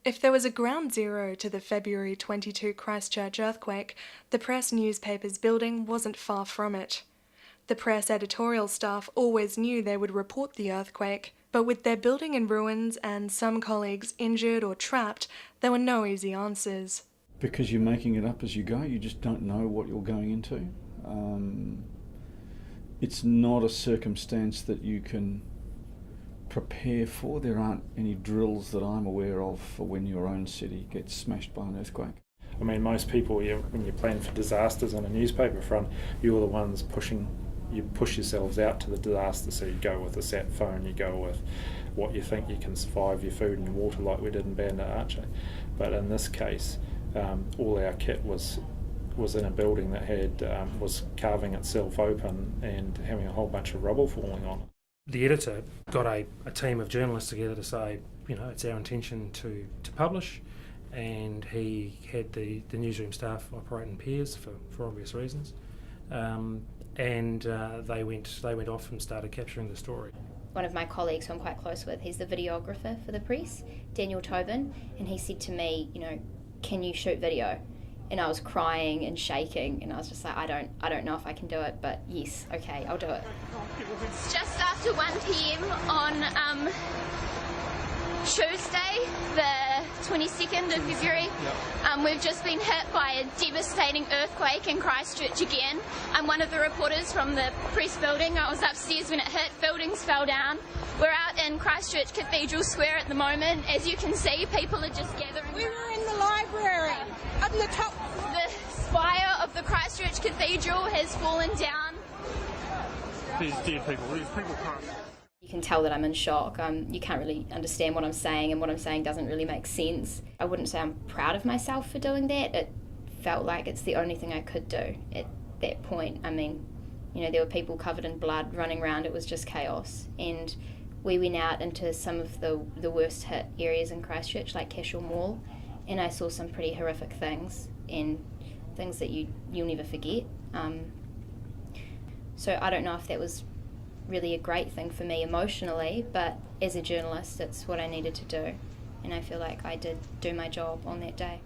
If there was a ground zero to the February 22 Christchurch earthquake, the Press newspaper's building wasn't far from it. The Press editorial staff always knew they would report the earthquake, but with their building in ruins and some colleagues injured or trapped, there were no easy answers. Because you're making it up as you go, you just don't know what you're going into. It's not a circumstance that you can prepare for. There aren't any drills that I'm aware of for when your own city gets smashed by an earthquake. I mean, most people, when you plan for disasters on a newspaper front, you're the ones you push yourselves out to the disaster. So you go with a sat phone, you go with what you think you can survive, your food and your water, like we did in Bandar Archer. But in this case, all our kit was in a building that was carving itself open and having a whole bunch of rubble falling on it. The editor got a team of journalists together to say, it's our intention to publish, and he had the newsroom staff operate in pairs for obvious reasons, and they went off and started capturing the story. One of my colleagues who I'm quite close with, he's the videographer for the Press, Daniel Tobin, and he said to me, can you shoot video? And I was crying and shaking, and I was just like, I don't know if I can do it, but yes, okay, I'll do it. It's just after 1 p.m. on Tuesday, the 22nd of February. We've just been hit by a devastating earthquake in Christchurch again. I'm one of the reporters from the Press building. I was upstairs when it hit. Buildings fell down. We're out in Christchurch Cathedral Square at the moment. As you can see, people are just gathering. We were in the library, up in the top. The spire of the Christchurch Cathedral has fallen down. These dead people, can't. You can tell that I'm in shock. You can't really understand what I'm saying, and what I'm saying doesn't really make sense. I wouldn't say I'm proud of myself for doing that. It felt like it's the only thing I could do at that point. I mean, there were people covered in blood running around. It was just chaos. And we went out into some of the worst hit areas in Christchurch, like Cashel Mall, and I saw some pretty horrific things, and things that you'll never forget. So I don't know if that was really a great thing for me emotionally, but as a journalist, it's what I needed to do, and I feel like I did do my job on that day.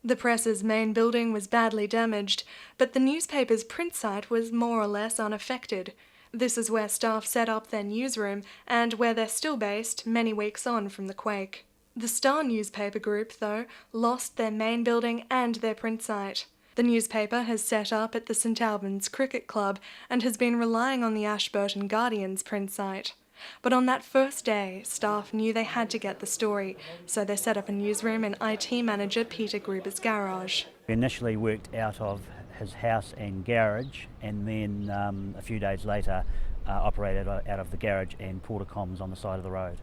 The Press's main building was badly damaged, but the newspaper's print site was more or less unaffected. This is where staff set up their newsroom, and where they're still based many weeks on from the quake. The Star newspaper group, though, lost their main building and their print site. The newspaper has set up at the St Albans Cricket Club and has been relying on the Ashburton Guardian's print site. But on that first day, staff knew they had to get the story, so they set up a newsroom in IT manager Peter Gruber's garage. We initially worked out of his house and garage, and then a few days later operated out of the garage and porta comms on the side of the road.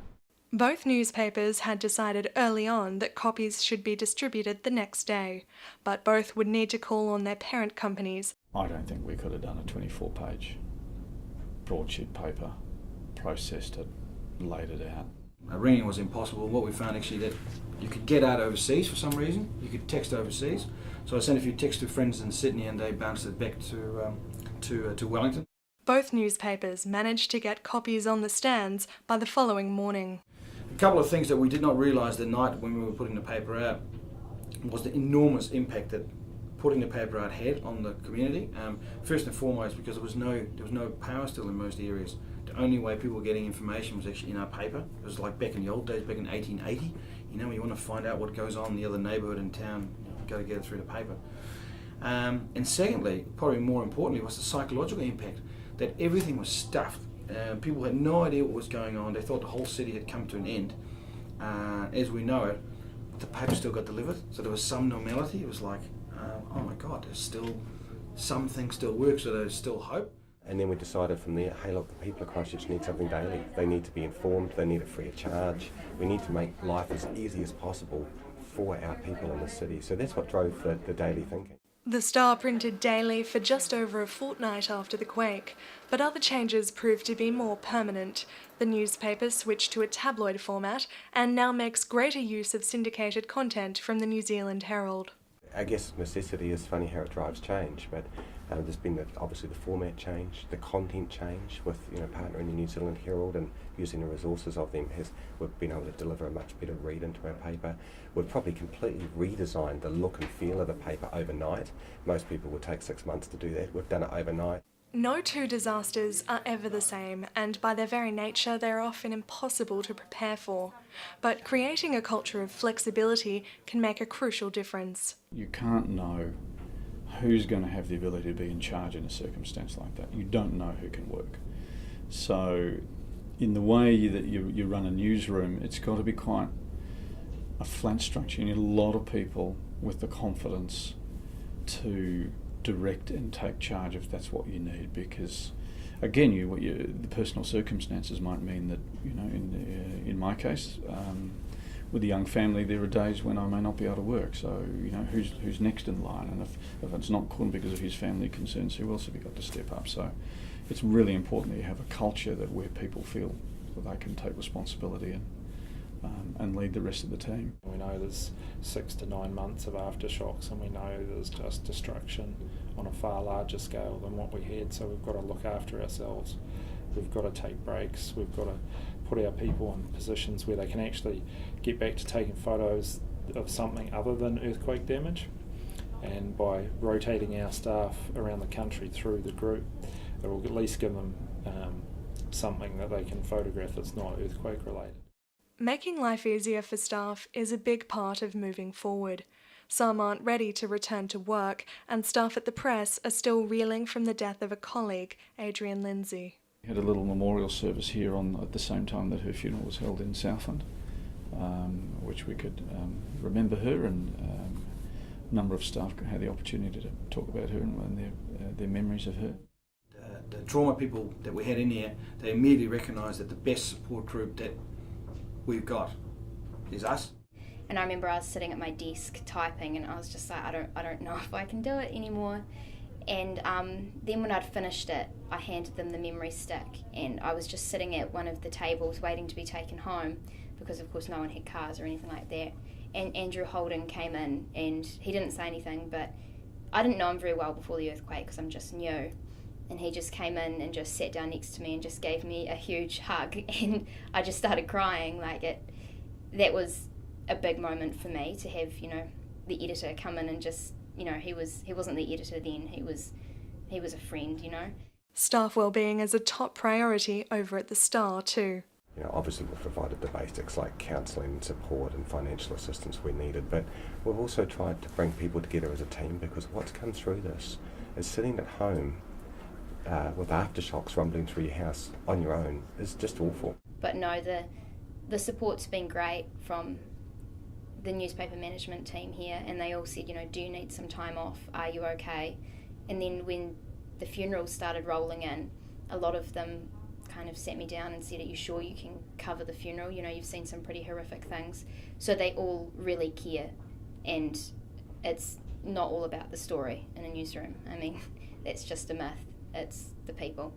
Both newspapers had decided early on that copies should be distributed the next day, but both would need to call on their parent companies. I don't think we could have done a 24-page broadsheet paper, processed it, laid it out. Ringing was impossible. What we found actually that you could get out overseas for some reason. You could text overseas. So I sent a few texts to friends in Sydney, and they bounced it back to Wellington. Both newspapers managed to get copies on the stands by the following morning. A couple of things that we did not realise that night when we were putting the paper out was the enormous impact that putting the paper out had on the community. First and foremost, because there was no power still in most areas. The only way people were getting information was actually in our paper. It was like back in the old days, back in 1880. When you want to find out what goes on in the other neighbourhood in town, you've got to get it through the paper. And secondly, probably more importantly, was the psychological impact, that everything was stuffed. People had no idea what was going on. They thought the whole city had come to an end. As we know it, the paper still got delivered, so there was some normality. It was like, oh my God, there's still, some things still work, so there's still hope. And then we decided from there, hey look, the people of Christchurch need something daily. They need to be informed, they need it free of charge. We need to make life as easy as possible for our people in the city. So that's what drove the daily thinking. The Star printed daily for just over a fortnight after the quake, but other changes proved to be more permanent. The newspaper switched to a tabloid format and now makes greater use of syndicated content from the New Zealand Herald. I guess necessity is funny how it drives change, but There's been obviously the format change, the content change with partnering the New Zealand Herald and using the resources of them. We've been able to deliver a much better read into our paper. We've probably completely redesigned the look and feel of the paper overnight. Most people would take 6 months to do that. We've done it overnight. No two disasters are ever the same, and by their very nature they're often impossible to prepare for. But creating a culture of flexibility can make a crucial difference. You can't know who's going to have the ability to be in charge in a circumstance like that. You don't know who can work. So in the way that you run a newsroom, it's got to be quite a flat structure. You need a lot of people with the confidence to direct and take charge if that's what you need, because again, the personal circumstances might mean that, in my case, with a young family, there are days when I may not be able to work. So, who's next in line? And if it's not Kun because of his family concerns, who else have you got to step up? So it's really important that you have a culture where people feel that they can take responsibility and lead the rest of the team. We know there's 6 to 9 months of aftershocks, and we know there's just destruction on a far larger scale than what we had, so we've got to look after ourselves. We've got to take breaks, we've got to put our people in positions where they can actually get back to taking photos of something other than earthquake damage, and by rotating our staff around the country through the group, it will at least give them something that they can photograph that's not earthquake related. Making life easier for staff is a big part of moving forward. Some aren't ready to return to work, and staff at the press are still reeling from the death of a colleague, Adrian Lindsay. We had a little memorial service here at the same time that her funeral was held in Southland, which we could remember her, and a number of staff had the opportunity to talk about her and their memories of her. The trauma people that we had in there, they immediately recognised that the best support group that we've got is us. And I remember I was sitting at my desk typing, and I was just like, I don't know if I can do it anymore. And then when I'd finished it, I handed them the memory stick, and I was just sitting at one of the tables waiting to be taken home, because of course no one had cars or anything like that. And Andrew Holden came in, and he didn't say anything, but I didn't know him very well before the earthquake because I'm just new. And he just came in and just sat down next to me and just gave me a huge hug, and I just started crying. That was a big moment for me, to have, the editor come in and just, he wasn't the editor then, he was a friend, Staff wellbeing is a top priority over at the Star too. Obviously we've provided the basics like counselling, support and financial assistance where needed, but we've also tried to bring people together as a team, because what's come through this is sitting at home with aftershocks rumbling through your house on your own is just awful. But no, the support's been great from the newspaper management team here, and they all said, do you need some time off? Are you okay? And then when the funerals started rolling in, a lot of them kind of sat me down and said, are you sure you can cover the funeral? You've seen some pretty horrific things. So they all really care, and it's not all about the story in a newsroom. I mean, that's just a myth. It's the people.